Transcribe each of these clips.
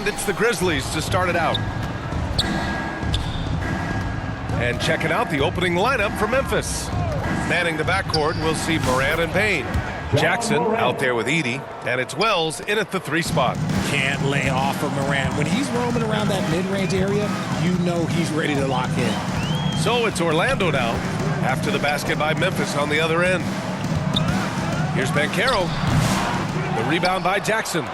And it's the Grizzlies to start it out. And checking out the opening lineup for Memphis. Manning the backcourt, we'll see Morant and Payne. Jackson out there with Edey, and it's Wells in at the 3 spot. Can't lay off of Morant. When he's roaming around that mid-range area, you know he's ready to lock in. So it's Orlando now, after the basket by Memphis on the other end. Here's Banchero. The rebound by Jackson.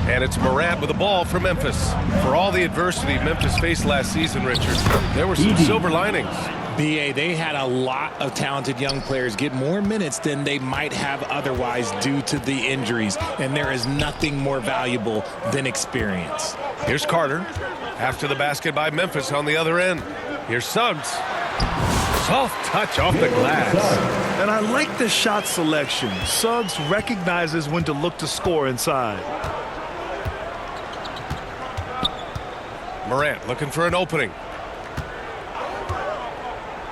And it's Morant with the ball for Memphis. For all the adversity Memphis faced last season, Richard, there were some silver linings. B.A., they had a lot of talented young players get more minutes than they might have otherwise due to the injuries, and there is nothing more valuable than experience. Here's Carter after the basket by Memphis on the other end. Here's Suggs. Soft touch off the glass. And I like the shot selection. Suggs recognizes when to look to score inside. Morant looking for an opening.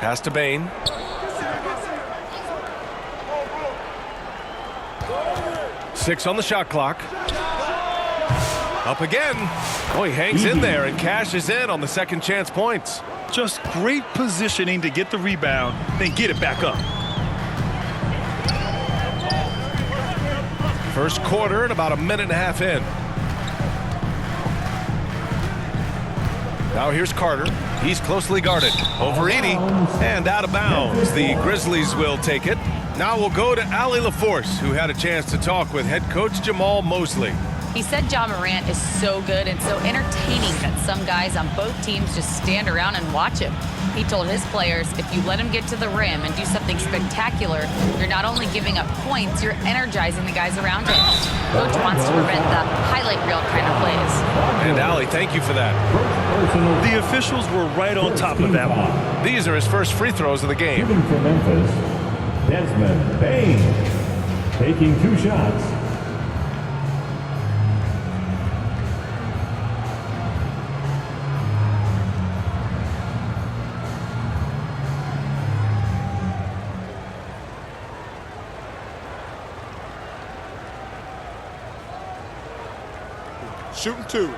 Pass to Bane. Six on the shot clock. Up again. Oh, he hangs in there and cashes in on the second chance points. Just great positioning to get the rebound, then get it back up. First quarter and about a minute and a half in. Now here's Carter. He's closely guarded. Over Edey and out of bounds. The Grizzlies will take it. Now we'll go to Allie LaForce, who had a chance to talk with head coach Jamal Mosley. He said Ja Morant is so good and so entertaining that some guys on both teams just stand around and watch him. He told his players, if you let him get to the rim and do something spectacular, you're not only giving up points, you're energizing the guys around him. Coach wants to prevent the highlight reel kind of plays. And Allie, thank you for that. The officials were right on top of that one. These are his first free throws of the game. Shooting for Memphis, Desmond Bane, taking 2 shots. Shooting 2.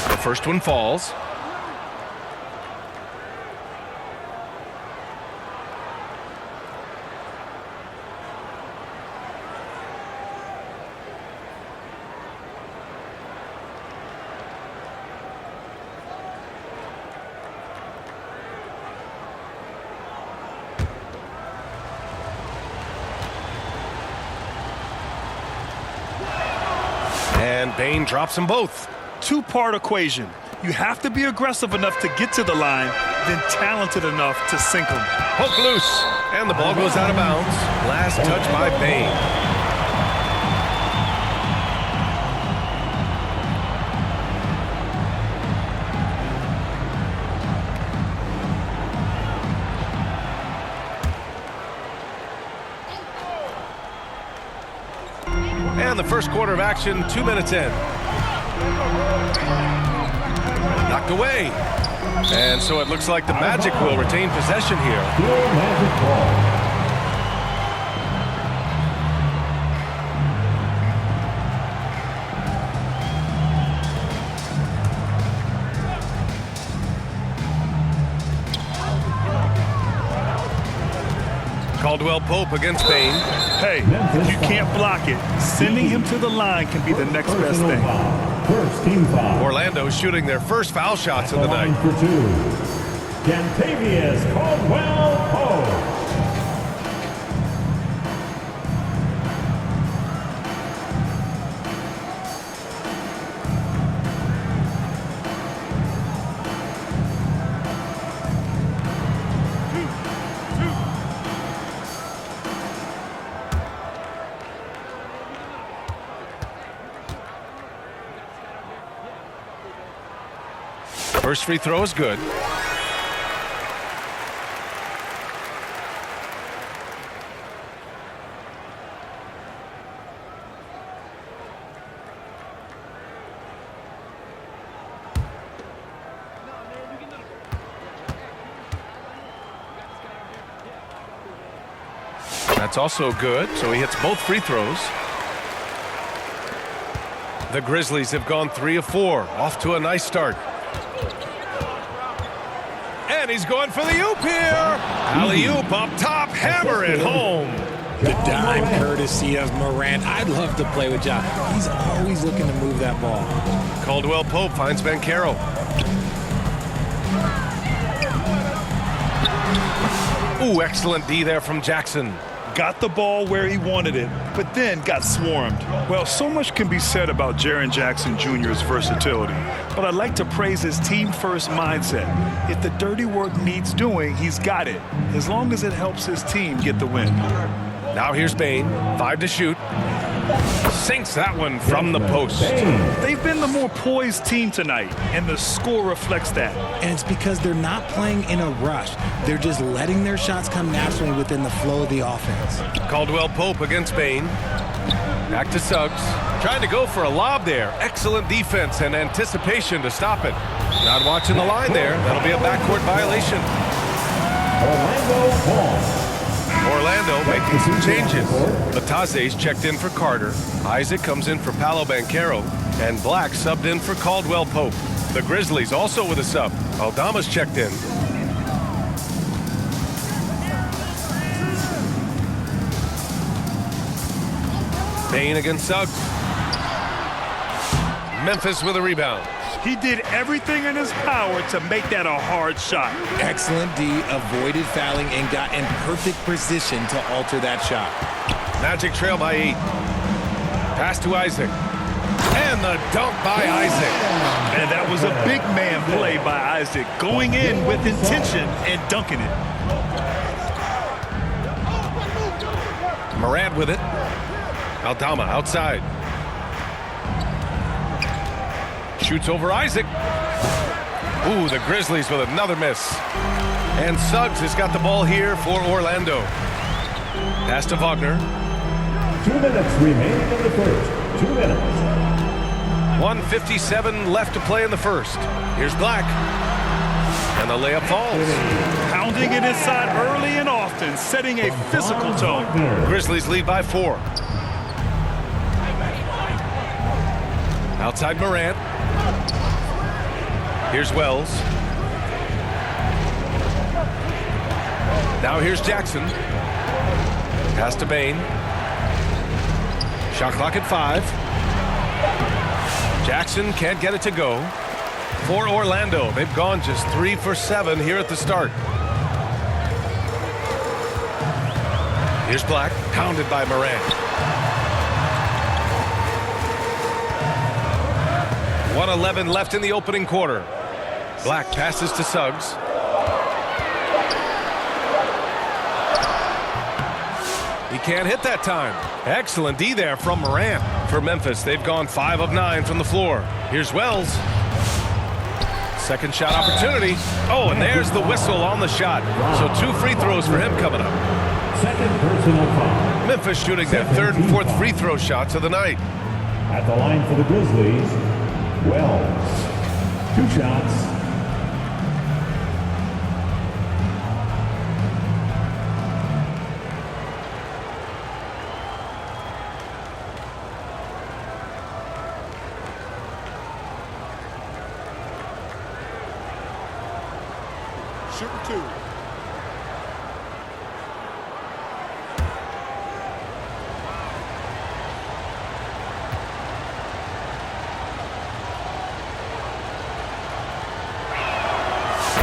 The first one falls. And Bane drops them both. Two-part equation. You have to be aggressive enough to get to the line, then talented enough to sink them. Poke loose. And the ball goes out of bounds. Last touch by Bane. And the first quarter of action, 2 minutes in. Knocked away. And so it looks like the Magic will retain possession here. Caldwell Pope against Bane. Hey, if you can't block it, sending him to the line can be the next best thing. First team foul. Orlando shooting their first foul shots of the night. For 2. Cantavius Caldwell Pope. First free throw is good. That's also good, so he hits both free throws. The Grizzlies have gone 3 of 4, off to a nice start. And he's going for the oop here. Alley-oop up top, hammer it home. The dime courtesy of Morant. I'd love to play with Ja. He's always looking to move that ball. Caldwell Pope finds Banchero. Ooh, excellent D there from Jackson. Got the ball where he wanted it, but then got swarmed. Well, so much can be said about Jaren Jackson Jr.'s versatility, but I'd like to praise his team-first mindset. If the dirty work needs doing, he's got it, as long as it helps his team get the win. Now here's Bane, 5 to shoot. Sinks that one from the post. They've been the more poised team tonight, and the score reflects that. And it's because they're not playing in a rush. They're just letting their shots come naturally within the flow of the offense. Caldwell Pope against Bane. Back to Suggs. Trying to go for a lob there. Excellent defense and anticipation to stop it. Not watching the line there. That'll be a backcourt violation. Orlando making some changes. Lataze's checked in for Carter. Isaac comes in for Paolo Banchero. And Black subbed in for Caldwell Pope. The Grizzlies also with a sub. Aldama's checked in. Bane against Suggs. Memphis with a rebound. He did everything in his power to make that a hard shot. Excellent D, avoided fouling, and got in perfect position to alter that shot. Magic trail by 8. Pass to Isaac. And the dunk by Isaac. And that was a big man play by Isaac, going in with intention and dunking it. Morant with it. Aldama outside. Shoots over Isaac. Ooh, the Grizzlies with another miss. And Suggs has got the ball here for Orlando. Pass to Wagner. 2 minutes remaining in the first. 2 minutes. 1:57 left to play in the first. Here's Black. And the layup falls. Pounding it inside early and often, setting a physical tone. Grizzlies lead by 4. Outside Morant. Here's Wells. Now here's Jackson. Pass to Bane. Shot clock at 5. Jackson can't get it to go. For Orlando, they've gone just 3 for 7 here at the start. Here's Black, pounded by Morant. 1:11 left in the opening quarter. Black passes to Suggs. He can't hit that time. Excellent D there from Morant. For Memphis, they've gone 5 of 9 from the floor. Here's Wells. Second shot opportunity. Oh, and there's the whistle on the shot. So 2 free throws for him coming up. Second personal foul. Memphis shooting their 3rd and 4th free throw shots of the night. At the line for the Grizzlies, Wells. 2 shots. Shooting 2.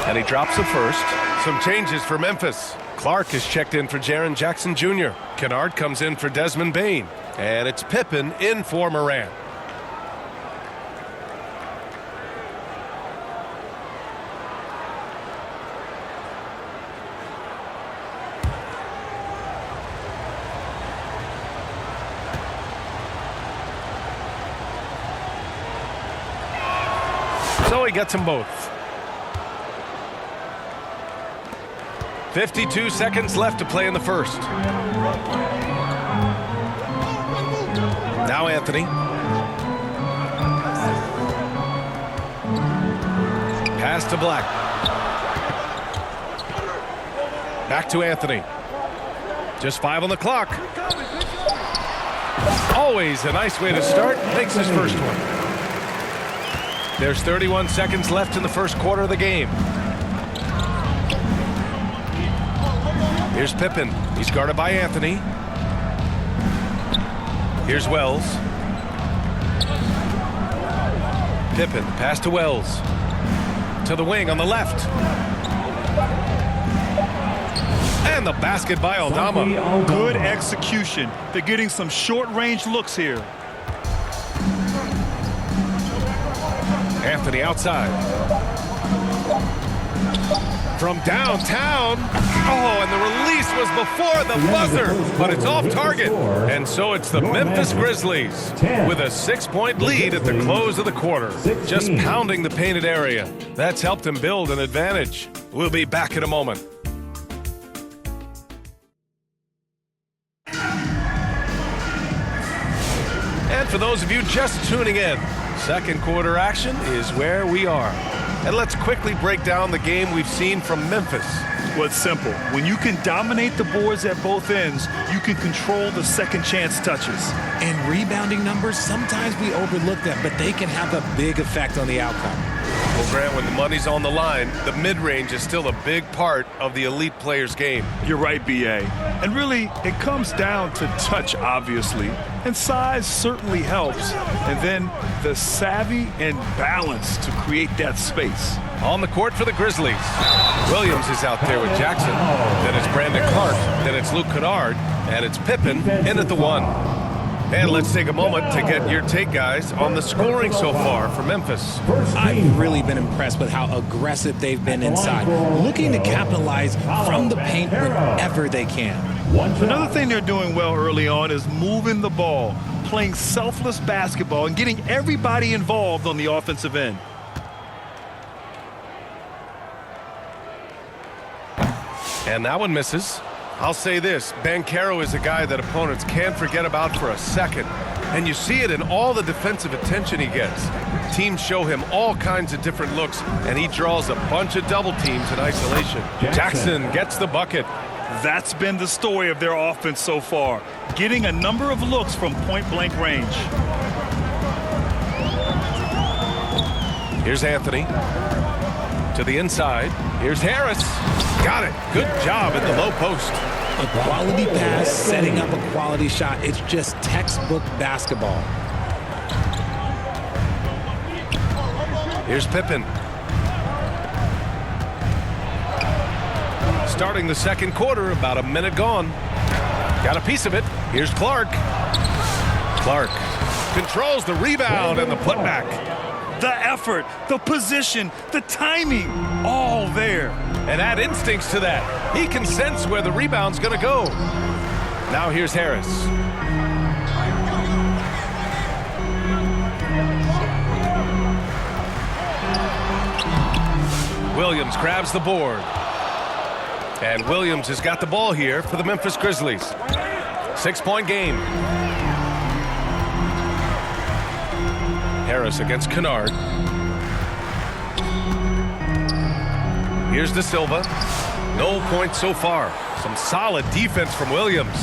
And he drops the first. Some changes for Memphis. Clark is checked in for Jaren Jackson Jr. Kennard comes in for Desmond Bane. And it's Pippen in for Morant. So he gets them both. 52 seconds left to play in the first. Now Anthony. Pass to Black. Back to Anthony. Just 5 on the clock. Always a nice way to start. Makes his first one. There's 31 seconds left in the first quarter of the game. Here's Pippen. He's guarded by Anthony. Here's Wells. Pippen, pass to Wells. To the wing on the left. And the basket by Aldama. Good execution. They're getting some short-range looks here. Anthony outside. From downtown. Oh, and the release was before the buzzer, but it's off target. And so it's the Memphis Grizzlies with a 6-point lead at the close of the quarter. Just pounding the painted area. That's helped them build an advantage. We'll be back in a moment. And for those of you just tuning in, second quarter action is where we are. And let's quickly break down the game we've seen from Memphis. Well, it's simple. When you can dominate the boards at both ends, you can control the second chance touches. And rebounding numbers, sometimes we overlook them, but they can have a big effect on the outcome. Well, Grant, when the money's on the line, the mid-range is still a big part of the elite player's game. You're right, B.A. And really, it comes down to touch, obviously. And size certainly helps. And then the savvy and balance to create that space. On the court for the Grizzlies. Williams is out there with Jackson. Then it's Brandon Clark. Then it's Luke Kennard. And it's Pippen in at the 1. And let's take a moment to get your take, guys, on the scoring so far for Memphis. I've really been impressed with how aggressive they've been inside, looking to capitalize from the paint whenever they can. Another thing they're doing well early on is moving the ball, playing selfless basketball, and getting everybody involved on the offensive end. And that one misses. I'll say this, Banchero is a guy that opponents can't forget about for a second. And you see it in all the defensive attention he gets. Teams show him all kinds of different looks, and he draws a bunch of double teams in isolation. Jackson gets the bucket. That's been the story of their offense so far, getting a number of looks from point-blank range. Here's Anthony. To the inside. Here's Harris. Got it. Good job at the low post. A quality pass, setting up a quality shot. It's just textbook basketball. Here's Pippen. Starting the second quarter, about a minute gone. Got a piece of it. Here's Clark. Clark controls the rebound and the putback. The effort, the position, the timing, all there. And add instincts to that. He can sense where the rebound's going to go. Now here's Harris. Williams grabs the board. And Williams has got the ball here for the Memphis Grizzlies. 6-point game. Harris against Kennard. Here's De Silva. No points so far. Some solid defense from Williams.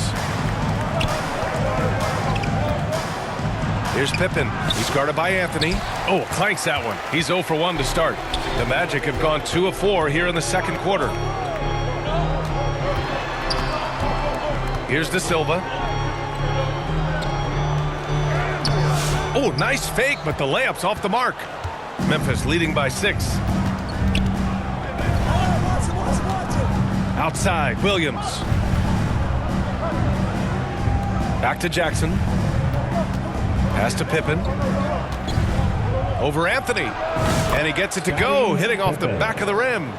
Here's Pippen. He's guarded by Anthony. Oh, clanks that one. He's 0 for 1 to start. The Magic have gone 2 of 4 here in the second quarter. Here's De Silva. Oh, nice fake, but the layup's off the mark. Memphis leading by 6. Outside, Williams. Back to Jackson. Pass to Pippen. Over Anthony. And he gets it to go, hitting off the back of the rim.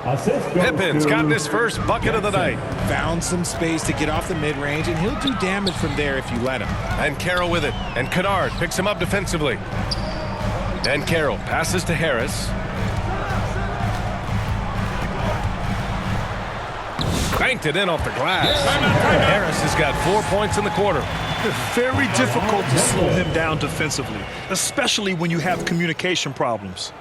Pippen's gotten his first bucket of the night. Found some space to get off the mid-range, and he'll do damage from there if you let him. And Carroll with it. And Kennard picks him up defensively. And Carroll passes to Harris. Banked it in off the glass. Harris has got 4 points in the quarter. Very difficult to slow him down defensively, especially when you have communication problems.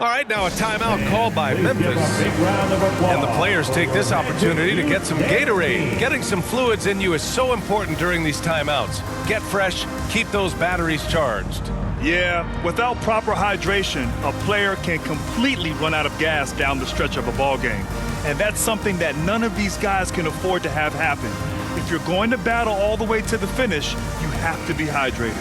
All right, now a timeout called by Please give a Memphis. big round of applause And the players take this for opportunity to get some Gatorade. Memphis. Getting some fluids in you is so important during these timeouts. Get fresh, keep those batteries charged. Yeah, without proper hydration, a player can completely run out of gas down the stretch of a ball game. And that's something that none of these guys can afford to have happen. If you're going to battle all the way to the finish, you have to be hydrated.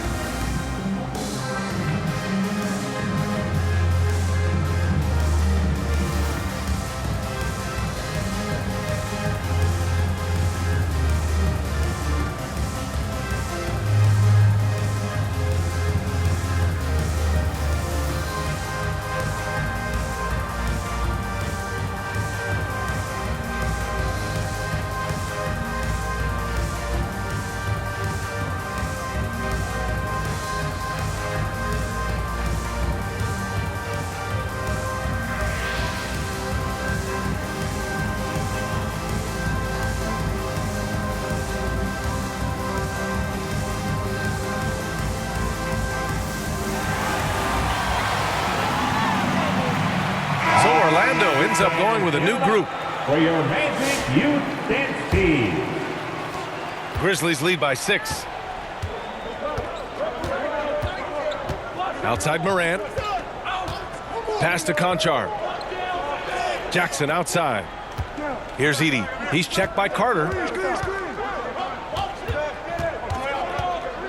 So Orlando ends up going with a new group. For your Magic Youth Dance Team. Grizzlies lead by 6. Outside Morant. Pass to Conchar. Jackson outside. Here's Edey. He's checked by Carter.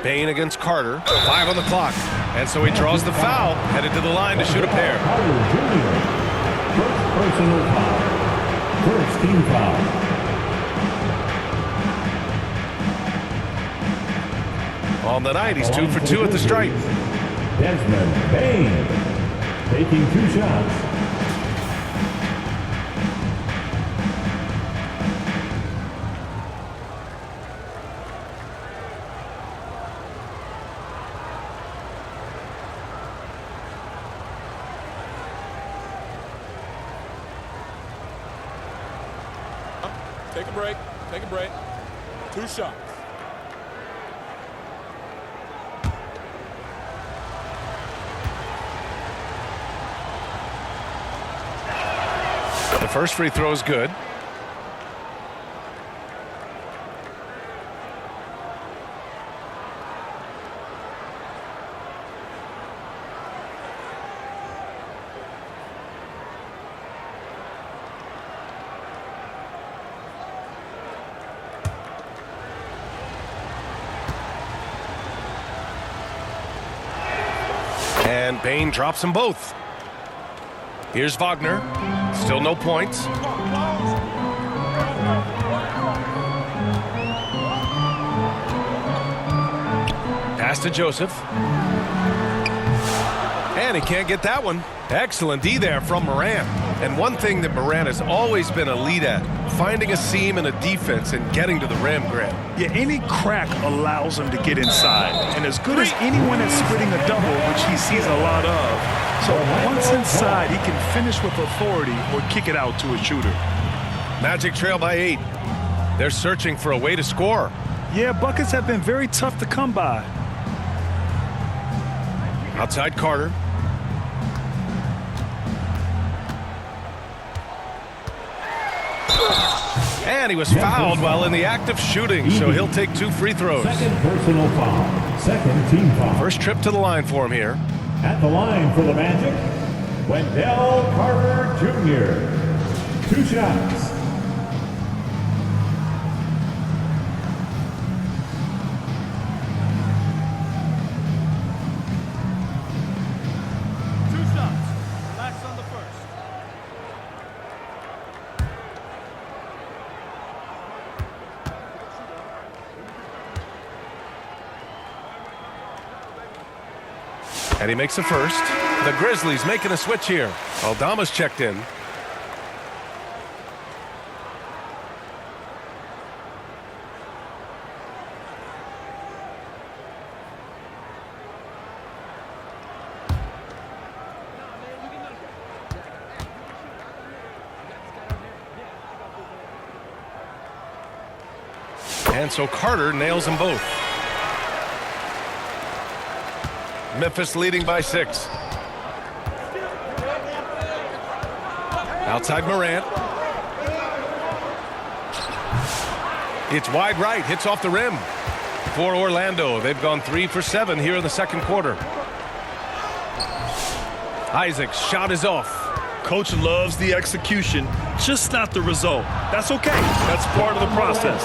Bain against Carter. 5 on the clock. And so he draws the foul, headed to the line to shoot a pair. Carter Jr. First personal foul. First team foul. On the night, he's 2 for 2 at the stripe. Desmond Bain taking 2 shots. Take a break. Take a break. 2 shots. The first free throw is good. And Bain drops them both. Here's Wagner. Still no points. Pass to Joseph. And he can't get that one. Excellent D there from Morant. And one thing that Morant has always been elite at, finding a seam in a defense and getting to the rim, Grant. Yeah, any crack allows him to get inside. And as good as anyone at splitting a double, which he sees a lot of, so once inside, he can finish with authority or kick it out to a shooter. Magic trail by 8. They're searching for a way to score. Yeah, buckets have been very tough to come by. Outside Carter. And he was fouled while in the act of shooting, so he'll take 2 free throws. Second personal foul. Second team foul. First trip to the line for him here. At the line for the Magic, Wendell Carter Jr. 2 shots. And he makes the first. The Grizzlies making a switch here. Aldama's checked in. And so Carter nails them both. Memphis leading by 6. Outside Morant. It's wide right, hits off the rim. For Orlando, they've gone 3 for 7 here in the second quarter. Isaac's shot is off. Coach loves the execution, just not the result. That's okay. That's part of the process.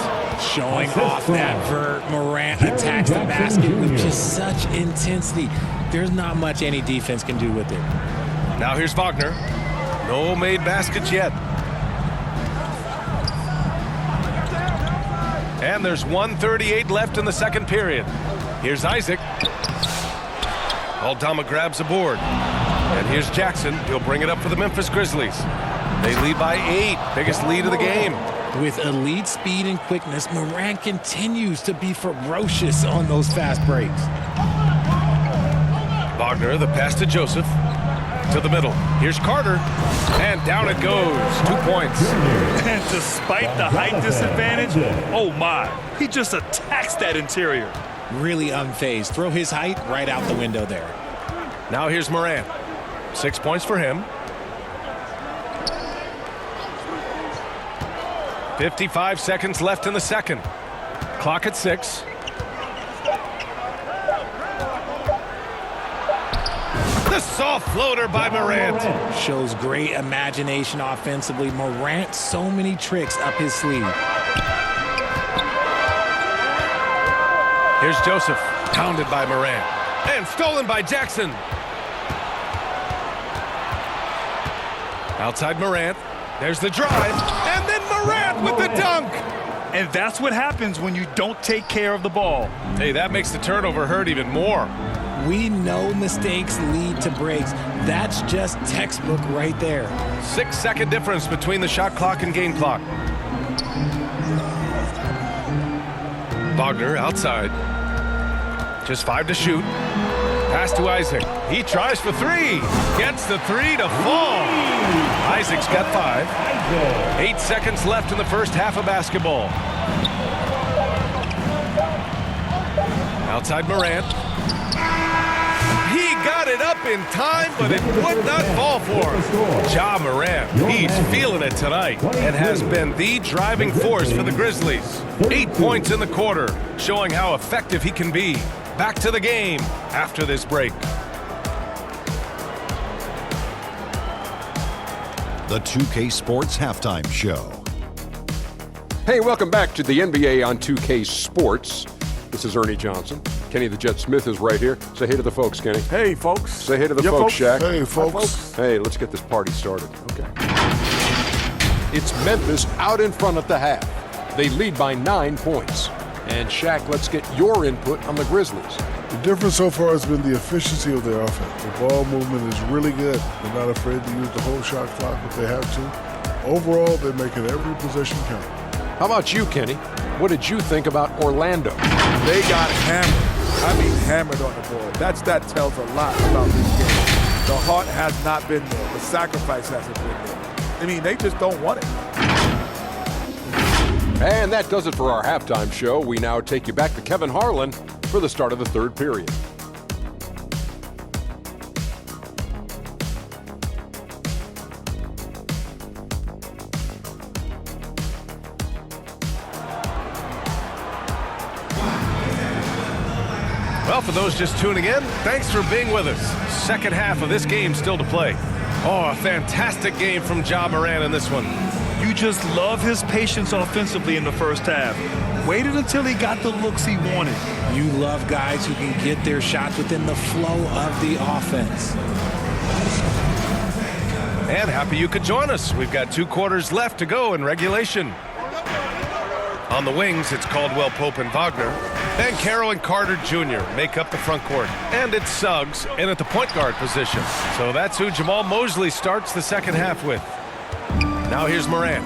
Showing off that vert. Morant attacks the basket with just such intensity. There's not much any defense can do with it. Now here's Wagner. No made baskets yet. And there's 1:38 left in the second period. Here's Isaac. Aldama grabs the board. And here's Jackson. He'll bring it up for the Memphis Grizzlies. They lead by 8. Biggest lead of the game. With elite speed and quickness, Morant continues to be ferocious on those fast breaks. Wagner, the pass to Joseph. To the middle. Here's Carter. And down it goes. 2 points. And despite the height disadvantage, oh my, he just attacks that interior. Really unfazed. Throw his height right out the window there. Now here's Morant. 6 points for him. 55 seconds left in the second. Clock at 6. The soft floater by Morant. Shows great imagination offensively. Morant, so many tricks up his sleeve. Here's Joseph. Pounded by Morant. And stolen by Jackson. Outside Morant. There's the drive. And then Morant with the dunk. And that's what happens when you don't take care of the ball. Hey, that makes the turnover hurt even more. We know mistakes lead to breaks. That's just textbook right there. 6-second difference between the shot clock and game clock. Wagner outside. Just 5 to shoot. Pass to Isaac. He tries for 3. Gets the 3 to fall. Isaac's got 5. 8 seconds left in the first half of basketball. Outside Morant. He got it up in time, but it would not fall for him. Ja Morant, he's feeling it tonight and has been the driving force for the Grizzlies. 8 points in the quarter, showing how effective he can be. Back to the game after this break. The 2K Sports Halftime Show. Hey, welcome back to the NBA on 2K Sports. This is Ernie Johnson. Kenny the Jet Smith is right here. Say hey to the folks, Kenny. Hey, folks. Say hey to the folks, Shaq. Hey, folks. Hey, let's get this party started. Okay. It's Memphis out in front at the half. They lead by 9 points. And Shaq, let's get your input on the Grizzlies. The difference so far has been the efficiency of their offense. The ball movement is really good. They're not afraid to use the whole shot clock if they have to. Overall, they're making every possession count. How about you, Kenny? What did you think about Orlando? They got hammered. I mean, hammered on the board. That tells a lot about this game. The heart has not been there. The sacrifice hasn't been there. I mean, they just don't want it. And that does it for our halftime show. We now take you back to Kevin Harlan for the start of the third period. Well, for those just tuning in, thanks for being with us. Second half of this game still to play. Oh, a fantastic game from Ja Morant in this one. You just love his patience offensively in the first half. Waited until he got the looks he wanted. You love guys who can get their shots within the flow of the offense. And happy you could join us. We've got 2 quarters left to go in regulation. On the wings, it's Caldwell Pope and Wagner. And Carroll and Carter Jr. make up the front court. And it's Suggs in at the point guard position. So that's who Jamal Mosley starts the second half with. Now here's Morant.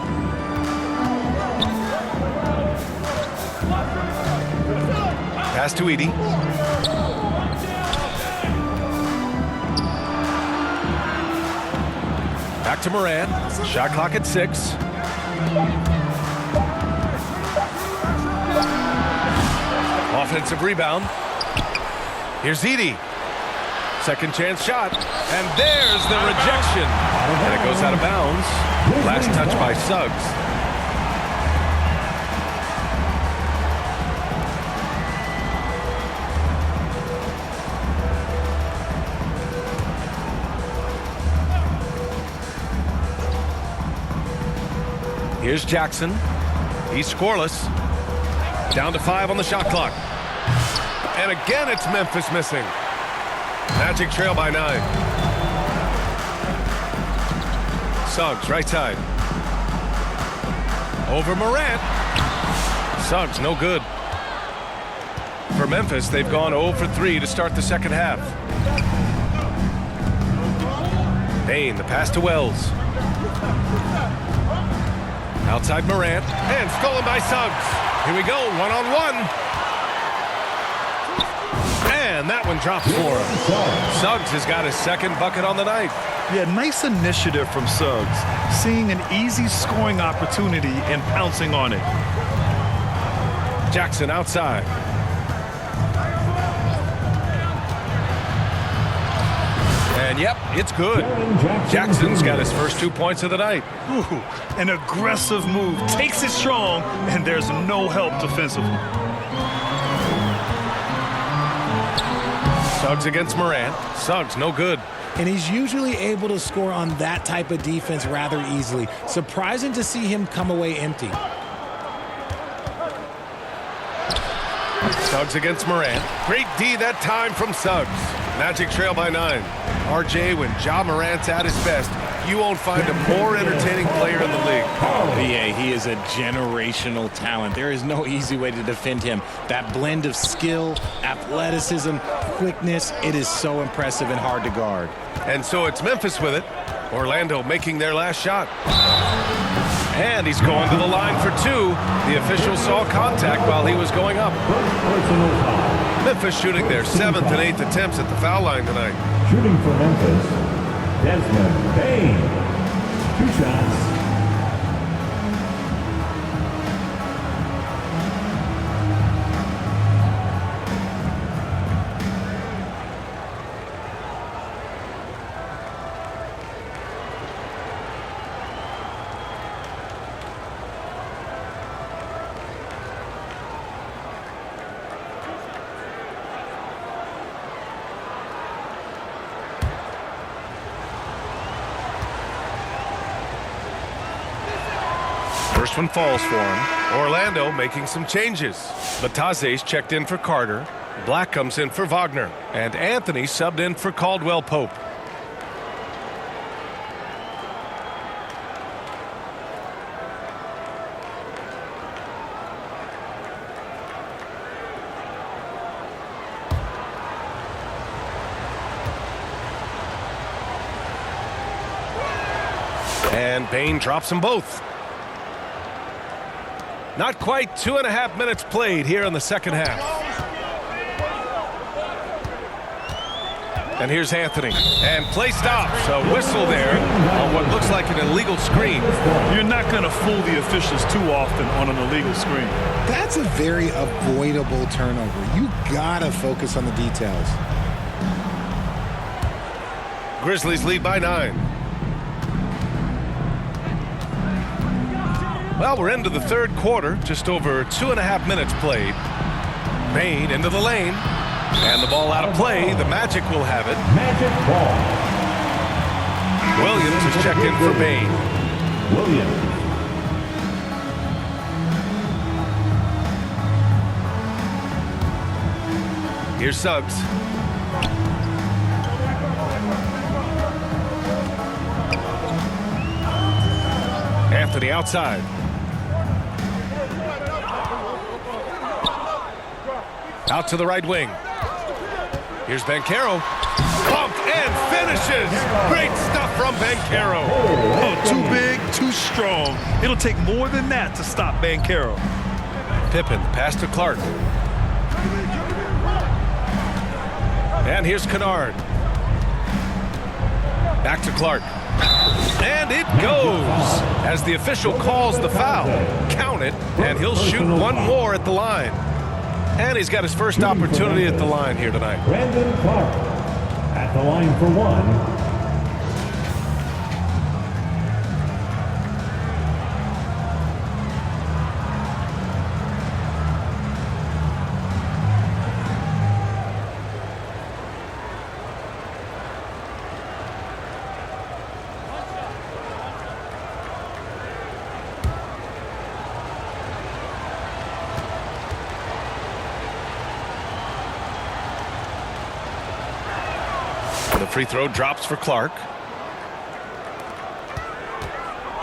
Pass to Edey. Back to Morant. Shot clock at 6. Offensive rebound. Here's Edey. Second chance shot. And there's the rejection. And it goes out of bounds. Last touch by Suggs. Here's Jackson. He's scoreless. Down to 5 on the shot clock. And again, it's Memphis missing. Magic trail by 9. Suggs, right side. Over Morant. Suggs, no good. For Memphis, they've gone 0 for 3 to start the second half. Payne, the pass to Wells. Outside Morant, and stolen by Suggs. Here we go, one-on-one. And that one drops for him. Suggs has got his second bucket on the night. Yeah, nice initiative from Suggs. Seeing an easy scoring opportunity and pouncing on it. Jackson outside. And yep, it's good. Jackson's got his first 2 points of the night. Ooh, an aggressive move. Takes it strong, and there's no help defensively. Suggs against Morant. Suggs, no good. And he's usually able to score on that type of defense rather easily. Surprising to see him come away empty. Suggs against Morant. Great D that time from Suggs. Magic trail by 9. RJ, when Ja Morant's at his best, you won't find a more entertaining player in the league. Yeah, he is a generational talent. There is no easy way to defend him. That blend of skill, athleticism, quickness, it is so impressive and hard to guard. And so it's Memphis with it. Orlando making their last shot. And he's going to the line for 2. The official saw contact while he was going up. Memphis shooting their 7th and 8th attempts at the foul line tonight. Shooting for Memphis, Desmond Payne. 2 shots. First one falls for him. Orlando making some changes. Bataze's checked in for Carter. Black comes in for Wagner. And Anthony subbed in for Caldwell Pope. And Payne drops them both. Not quite 2.5 minutes played here in the second half. And here's Anthony. And play stops. A whistle there on what looks like an illegal screen. You're not going to fool the officials too often on an illegal screen. That's a very avoidable turnover. You gotta focus on the details. Grizzlies lead by 9. Well, we're into the third quarter, just over 2.5 minutes played. Payne into the lane, and the ball out of play. The Magic will have it. Magic ball. Williams is checked in for Payne. Williams. Here's Suggs. Anthony outside. Out to the right wing. Here's Banchero. Pumped and finishes. Great stuff from Banchero. Oh, too big, too strong. It'll take more than that to stop Banchero. Pippen, pass to Clark. And here's Kennard. Back to Clark. And it goes as the official calls the foul. Count it, and he'll shoot one more at the line. And he's got his first opportunity at the line here tonight. Brandon Clark. At the line for one, The free throw drops for Clark.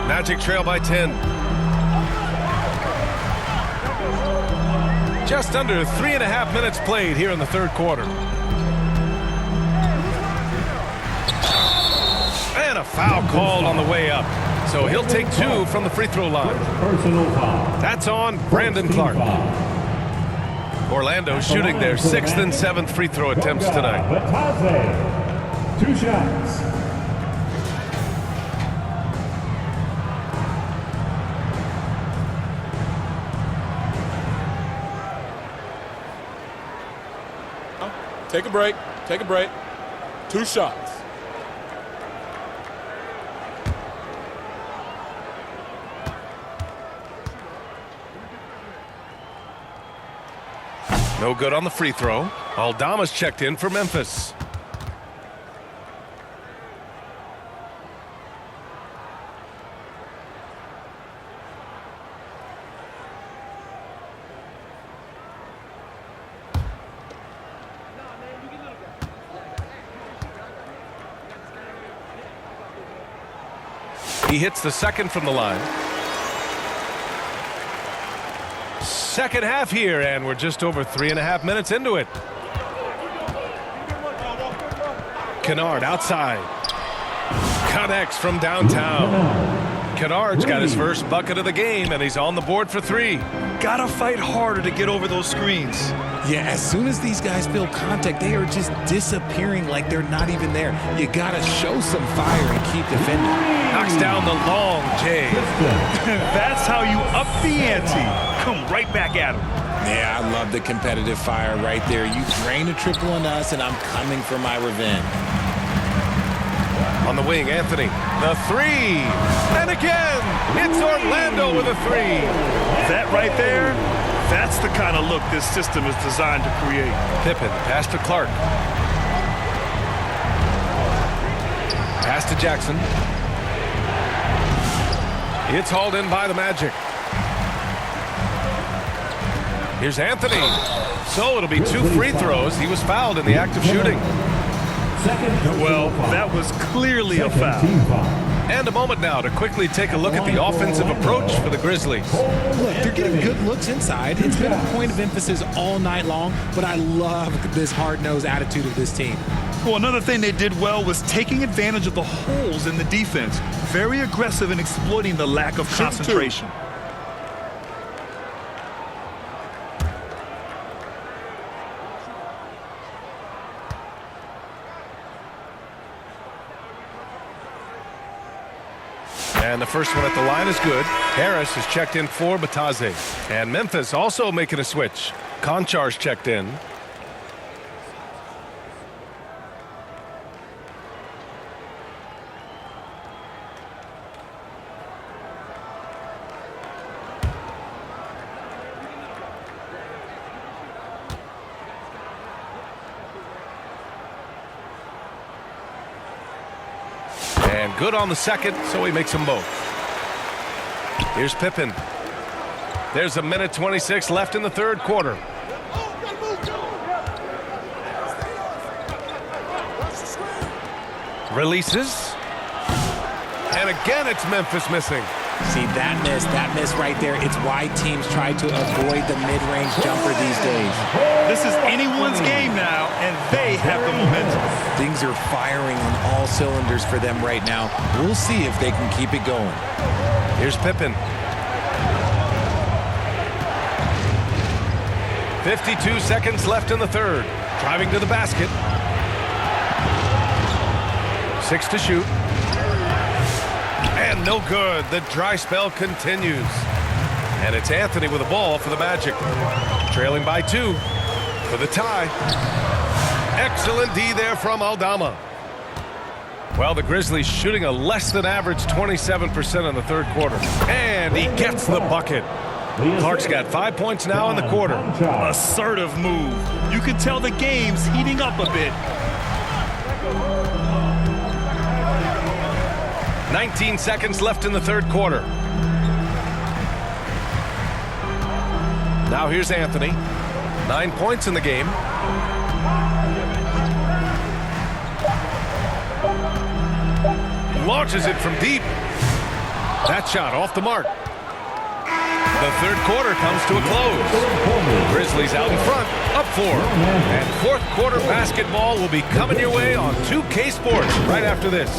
Magic trail by 10. Just under 3.5 minutes played here in the third quarter. And a foul called on the way up. So he'll take 2 from the free throw line. personal foul. That's on Brandon Clark. Orlando shooting their 6th and 7th free throw attempts tonight. Batadze. 2 shots. Take a break. Take a break. 2 shots. No good on the free throw. Aldama's checked in for Memphis. He hits the second from the line. Second half here, and we're just over 3.5 minutes into it. Kennard outside. Connects from downtown. Kennard's got his first bucket of the game, and he's on the board for 3. Gotta fight harder to get over those screens. Yeah, as soon as these guys feel contact, they are just disappearing like they're not even there. You gotta show some fire and keep defending. Knocks down the long J. That's how you up the ante. Come right back at him. Yeah, I love the competitive fire right there. You drain a triple on us, and I'm coming for my revenge. On the wing, Anthony. The 3. And again, it's Orlando with a 3. That right there, that's the kind of look this system is designed to create. Pippen, pass to Clark. Pass to Jackson. It's hauled in by the Magic. Here's Anthony. So it'll be 2 free throws. He was fouled in the act of shooting. Well, that was clearly a foul. And a moment now to quickly take a look at the offensive approach for the Grizzlies. Look, they're getting good looks inside. It's been a point of emphasis all night long, but I love this hard-nosed attitude of this team. Well, another thing they did well was taking advantage of the holes in the defense. Very aggressive in exploiting the lack of concentration. And the first one at the line is good. Harris has checked in for Batadze. And Memphis also making a switch. Konchar's checked in. And good on the second, so he makes them both. Here's Pippen. There's 1:26 left in the third quarter. Releases. And again, it's Memphis missing. See, that miss right there, it's why teams try to avoid the mid-range jumper these days. This is anyone's game now, and they have the momentum. Things are firing on all cylinders for them right now. We'll see if they can keep it going. Here's Pippen. 52 seconds left in the third. Driving to the basket. 6 to shoot. And no good. The dry spell continues. And it's Anthony with the ball for the Magic. Trailing by 2 for the tie. Excellent D there from Aldama. Well, the Grizzlies shooting a less than average 27% in the third quarter. And he gets the bucket. Clark's got 5 points now in the quarter. Assertive move. You can tell the game's heating up a bit. 19 seconds left in the third quarter. Now here's Anthony. 9 points in the game. Launches it from deep. That shot off the mark. The third quarter comes to a close. Grizzlies out in front, up 4. And fourth quarter basketball will be coming your way on 2K Sports right after this.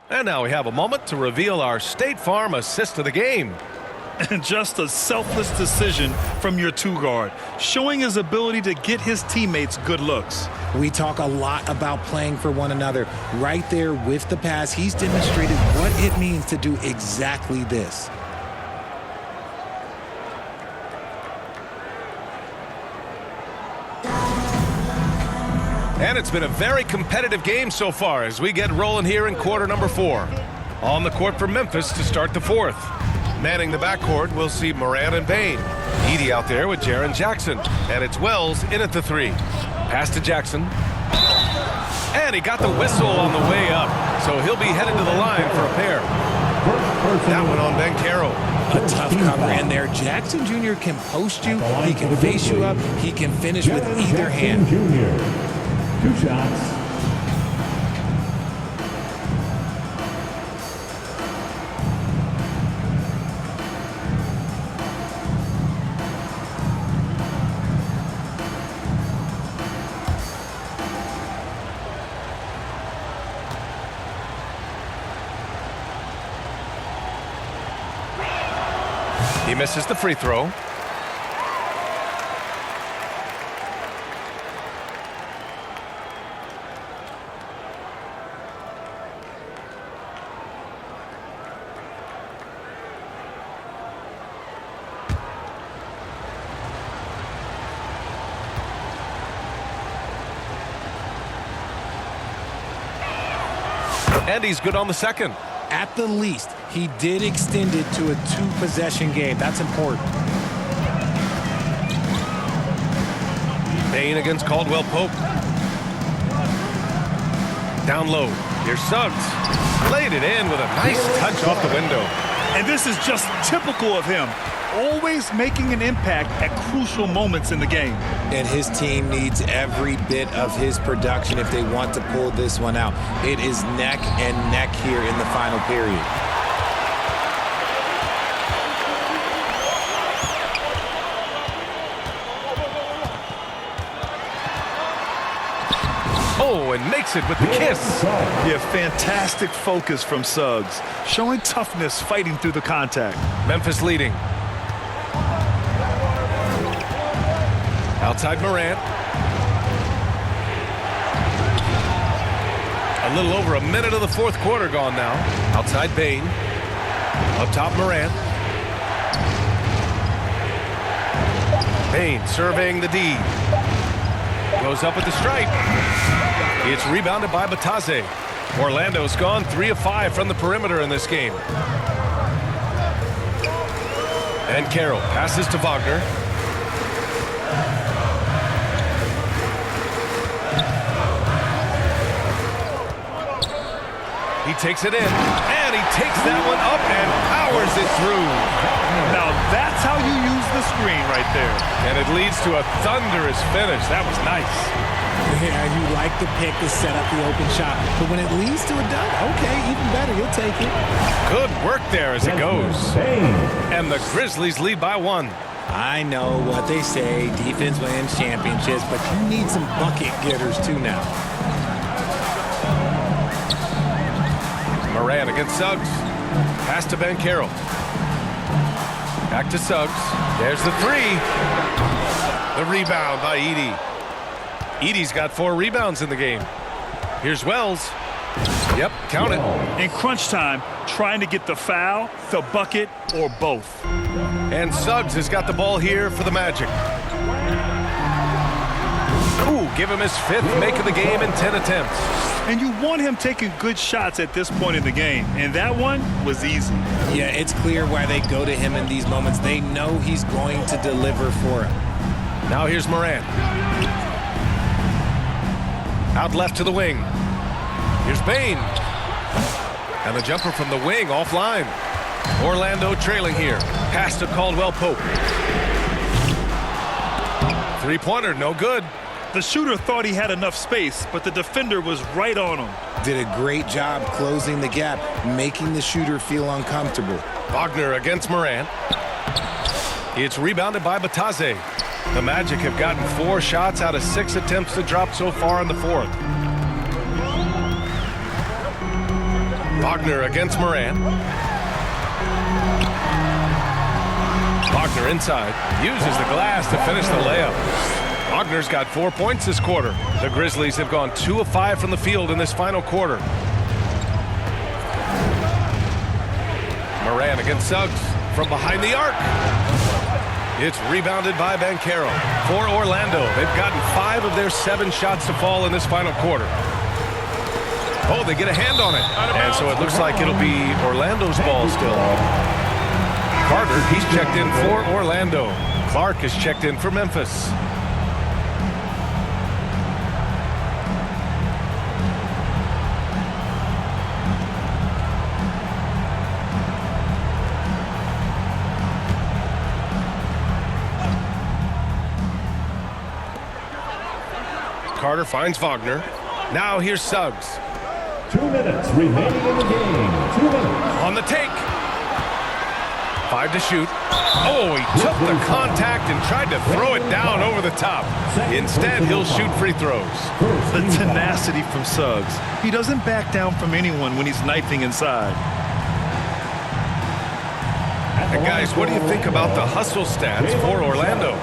And now we have a moment to reveal our State Farm assist of the game. And just a selfless decision from your two-guard, showing his ability to get his teammates good looks. We talk a lot about playing for one another. Right there with the pass, he's demonstrated what it means to do exactly this. And it's been a very competitive game so far as we get rolling here in quarter number 4. On the court for Memphis to start the fourth. Manning the backcourt, we'll see Morant and Bain. Edey out there with Jaren Jackson. And it's Wells in at the 3. Pass to Jackson. And he got the whistle on the way up. So he'll be headed to the line for a pair. That one on Banchero. A tough cover in there. Jackson Jr. can post you. He can face you up. He can finish with either hand. Jr. 2 shots. He misses the free throw. And he's good on the second. At the least, he did extend it to a 2-possession game. That's important. Bain against Caldwell Pope. Down low. Here's Suggs. Laid it in with a nice touch off the window. And this is just typical of him. Always making an impact at crucial moments in the game. And his team needs every bit of his production if they want to pull this one out. It is neck and neck here in the final period. Oh, and makes it with the kiss. Yeah, fantastic focus from Suggs. Showing toughness fighting through the contact. Memphis leading. Outside Morant. A little over a minute of the fourth quarter gone now. Outside Bain. Up top Morant. Bain surveying the D. Goes up with the stripe. It's rebounded by Batase. Orlando's gone 3 of 5 from the perimeter in this game. And Carroll passes to Wagner. He takes it in, and he takes that one up and powers it through. Now that's how you use the screen right there. And it leads to a thunderous finish. That was nice. Yeah, you like the pick to set up the open shot. But when it leads to a dunk, okay, even better, you'll take it. Good work there as it goes. And the Grizzlies lead by 1. I know what they say, defense wins championships, but you need some bucket getters too now. Morant against Suggs. Pass to Banchero. Back to Suggs. There's the three. The rebound by Edey. Edey's got 4 rebounds in the game. Here's Wells. Yep, count it. In crunch time, trying to get the foul, the bucket, or both. And Suggs has got the ball here for the Magic. Ooh, give him his 5th make of the game in 10 attempts. And you want him taking good shots at this point in the game. And that one was easy. Yeah, it's clear why they go to him in these moments. They know he's going to deliver for him. Now here's Morant. Out left to the wing. Here's Bane. And the jumper from the wing offline. Orlando trailing here. Pass to Caldwell Pope. Three-pointer, no good. The shooter thought he had enough space, but the defender was right on him. Did a great job closing the gap, making the shooter feel uncomfortable. Wagner against Morant. It's rebounded by Batase. The Magic have gotten 4 shots out of 6 attempts to drop so far in the 4th. Wagner against Morant. Wagner inside. Uses the glass to finish the layup. Wagner's got 4 points this quarter. The Grizzlies have gone 2 of 5 from the field in this final quarter. Morant against Suggs from behind the arc. It's rebounded by Banchero. For Orlando, they've gotten 5 of their 7 shots to fall in this final quarter. Oh, they get a hand on it. And so it looks like it'll be Orlando's ball still. Carter, he's checked in for Orlando. Clark is checked in for Memphis. Carter finds Wagner. Now here's Suggs. 2 minutes remaining in the game. 2 minutes. On the take. 5 to shoot. Oh, he took the contact and tried to throw it down over the top. Instead, he'll shoot free throws. The tenacity from Suggs. He doesn't back down from anyone when he's knifing inside. And guys, what do you think about the hustle stats for Orlando?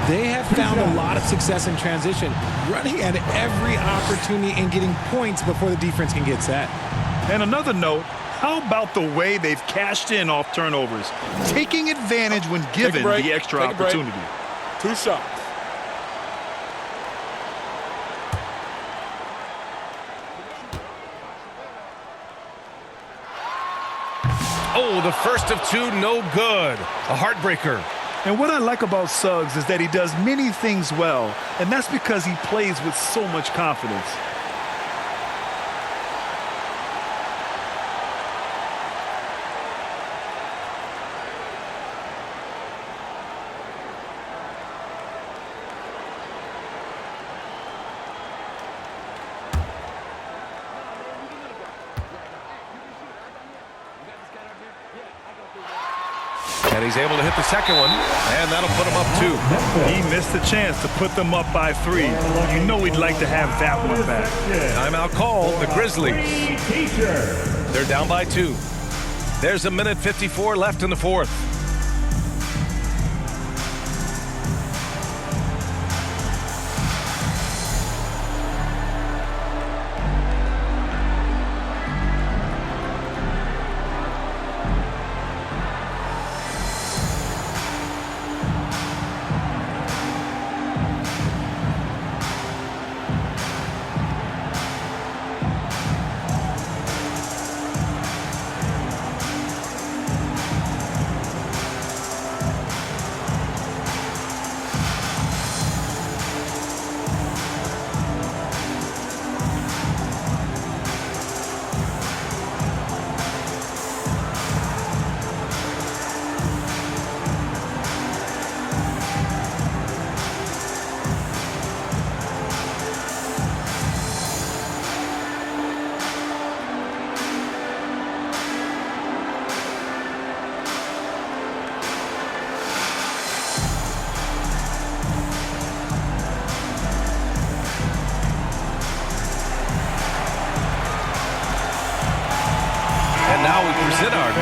They have found a lot of success in transition, running at every opportunity and getting points before the defense can get set. And another note, how about the way they've cashed in off turnovers, taking advantage when given the extra opportunity. 2 shots. Oh, the first of 2, no good. A heartbreaker. And what I like about Suggs is that he does many things well, and that's because he plays with so much confidence. And he's able to hit the second one, and that'll put him up 2. He missed the chance to put them up by 3. You know he'd like to have that one back. Timeout called, the Grizzlies. They're down by 2. There's 1:54 left in the 4th.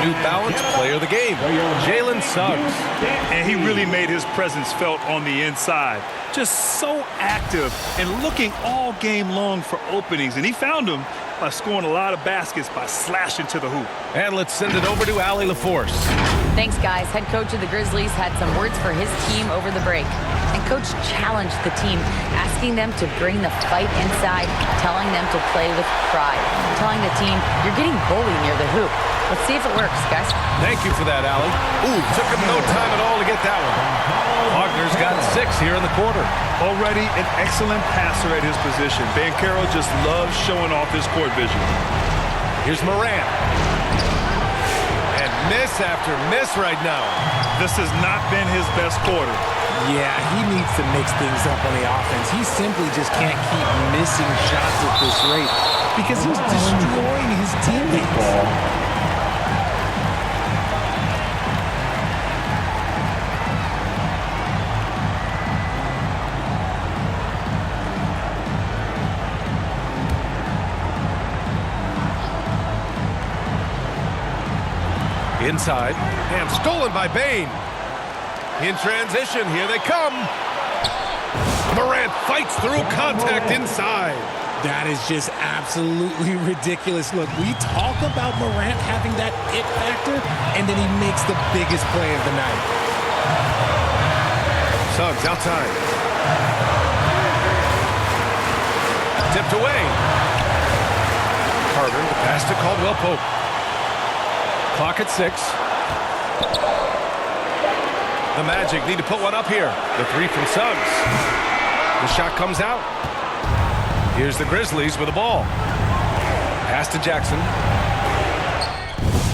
New Balance Player of the Game, Jalen Suggs. And he really made his presence felt on the inside. Just so active and looking all game long for openings. And he found them by scoring a lot of baskets by slashing to the hoop. And let's send it over to Allie LaForce. Thanks, guys. Head coach of the Grizzlies had some words for his team over the break. And coach challenged the team, asking them to bring the fight inside, telling them to play with pride, telling the team, you're getting bullied near the hoop. Let's see if it works, guys. Thank you for that, Allie. Ooh, took him no time at all to get that one. Wagner's got 6 here in the quarter. Already an excellent passer at his position. Banchero just loves showing off his court vision. Here's Morant. And miss after miss right now. This has not been his best quarter. Yeah, he needs to mix things up on the offense. He simply just can't keep missing shots at this rate because he's destroying his teammates. Inside, and stolen by Bane. In transition, here they come. Morant fights through contact inside. That is just absolutely ridiculous. Look, we talk about Morant having that it factor, and then he makes the biggest play of the night. Suggs outside. Tipped away. Carter, the pass to Caldwell Pope. Clock at 6. The Magic need to put one up here. The 3 from Suggs. The shot comes out. Here's the Grizzlies with the ball. Pass to Jackson.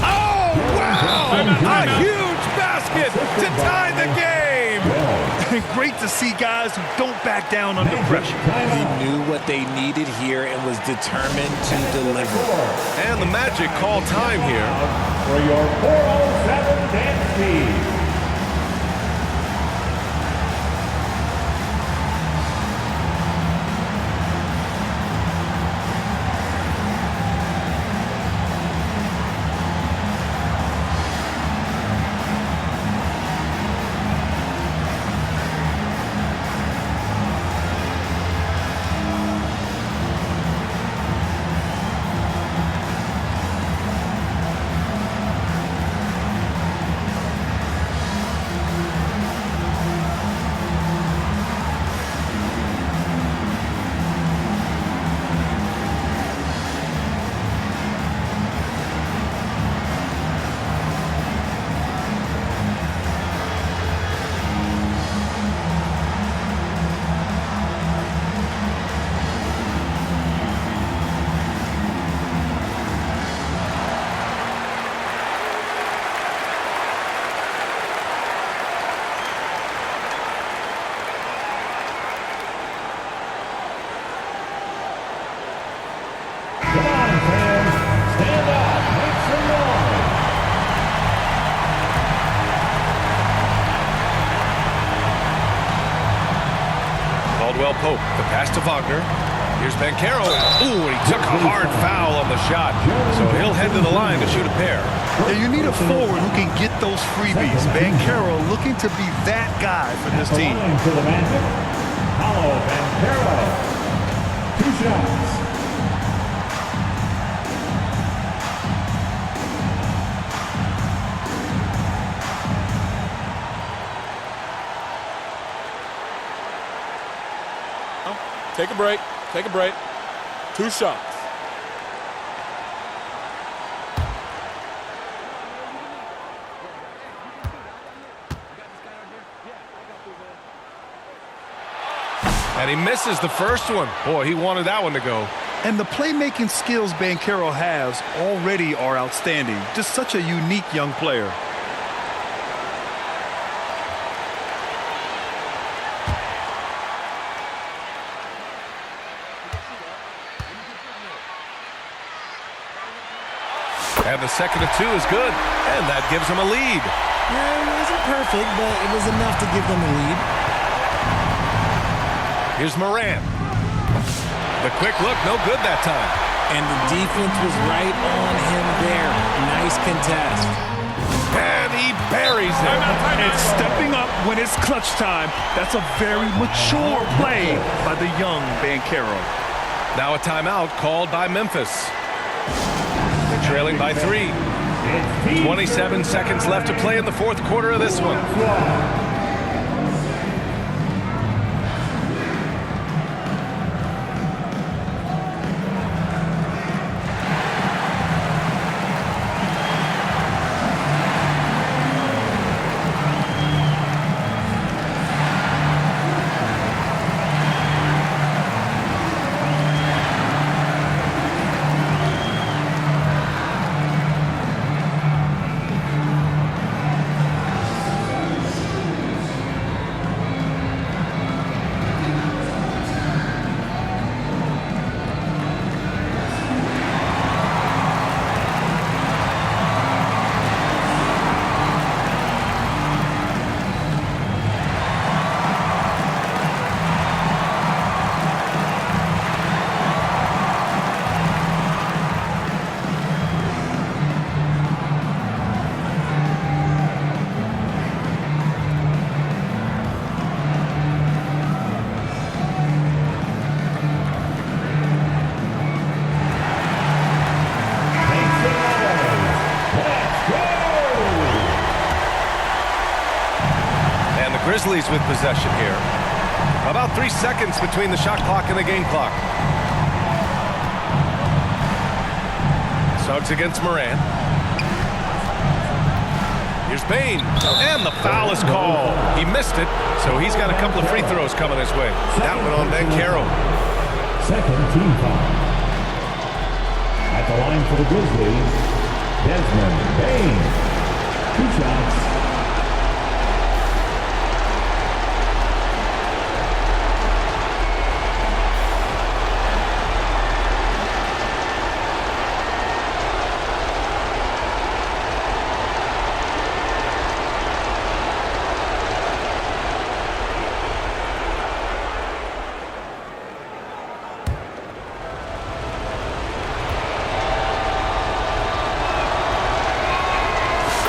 Oh, wow! A huge basket to tie the game! Great to see guys who don't back down under pressure. He knew what they needed here and was determined to deliver. And the Magic call time here. For your 407 dance speed. Pope, the pass to Wagner. Here's Banchero. Ooh, he took a hard foul on the shot. So he'll head to the line to shoot a pair. Yeah, you need a forward who can get those freebies. Banchero looking to be that guy for this team. For the Magic, Paolo Banchero. 2 shots. Take a break. Take a break. 2 shots. And he misses the first one. Boy, he wanted that one to go. And the playmaking skills Banchero has already are outstanding. Just such a unique young player. And the second of 2 is good. And that gives him a lead. It wasn't perfect, but it was enough to give them a lead. Here's Morant. The quick look, no good that time. And the defense was right on him there. Nice contest. And he buries it. And stepping up when it's clutch time, that's a very mature play by the young Banchero. Now a timeout called by Memphis. They're trailing by 3. 27 seconds left to play in the fourth quarter of this one. Grizzlies with possession here. About 3 seconds between the shot clock and the game clock. Suggs against Moran. Here's Bain, and the foul is called. He missed it, so he's got a couple of free throws coming his way. That one on Banchero. Second team foul. At the line for the Grizzlies, Desmond Bain. 2 shots.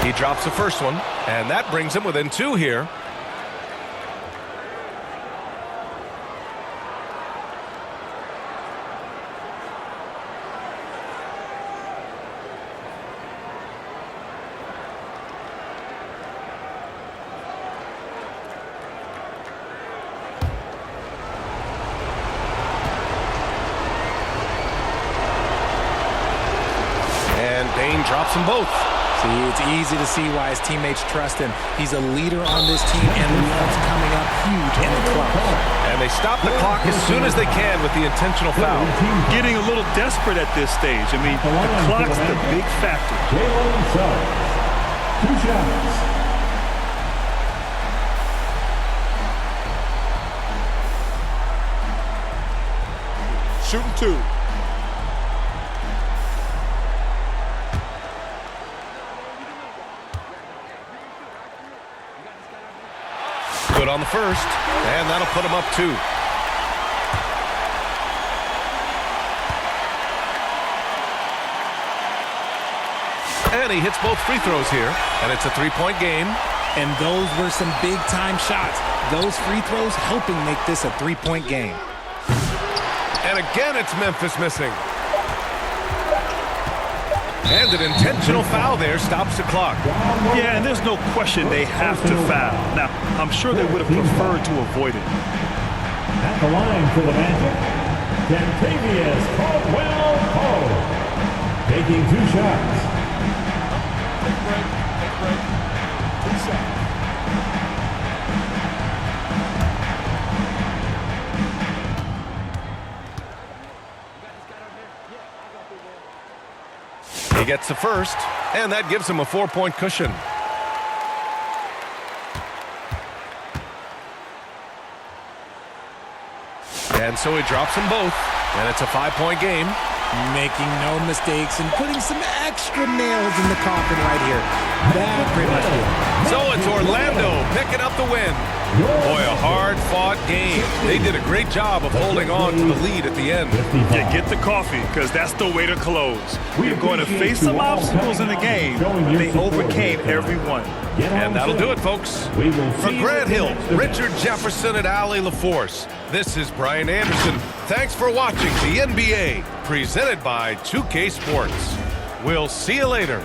He drops the first one, and that brings him within 2 here. And Bain drops them both. See, it's easy to see why his teammates trust him. He's a leader on this team and loves coming up huge in the clutch. And they stop the clock as soon as they can with the intentional foul. Getting a little desperate at this stage. I mean, the clock's the big factor. 2 shots. Shooting 2. Good on the first, and that'll put him up 2. And he hits both free throws here, and it's a 3-point game. And those were some big-time shots. Those free throws helping make this a 3-point game. And again, it's Memphis missing. And an intentional foul there stops the clock. Yeah, and there's no question they have to foul. Now, I'm sure they would have preferred to avoid it. At the line for the Magic, Kentavious Caldwell-Pope. Taking 2 shots. Take a break. Take a break. 2 shots. He gets the first, and that gives him a 4-point cushion. And so he drops them both, and it's a 5-point game. Making no mistakes and putting some extra nails in the coffin right here. That pretty much did. So it's Orlando picking up the win. Boy, a hard-fought game. They did a great job of holding on to the lead at the end. Yeah, get the coffee, because that's the way to close. We're going to face some obstacles in the game, but they overcame every one. And that'll do it, folks. For Grant Hill, Richard Jefferson, and Allie LaForce, this is Brian Anderson. Thanks for watching the NBA, presented by 2K Sports. We'll see you later.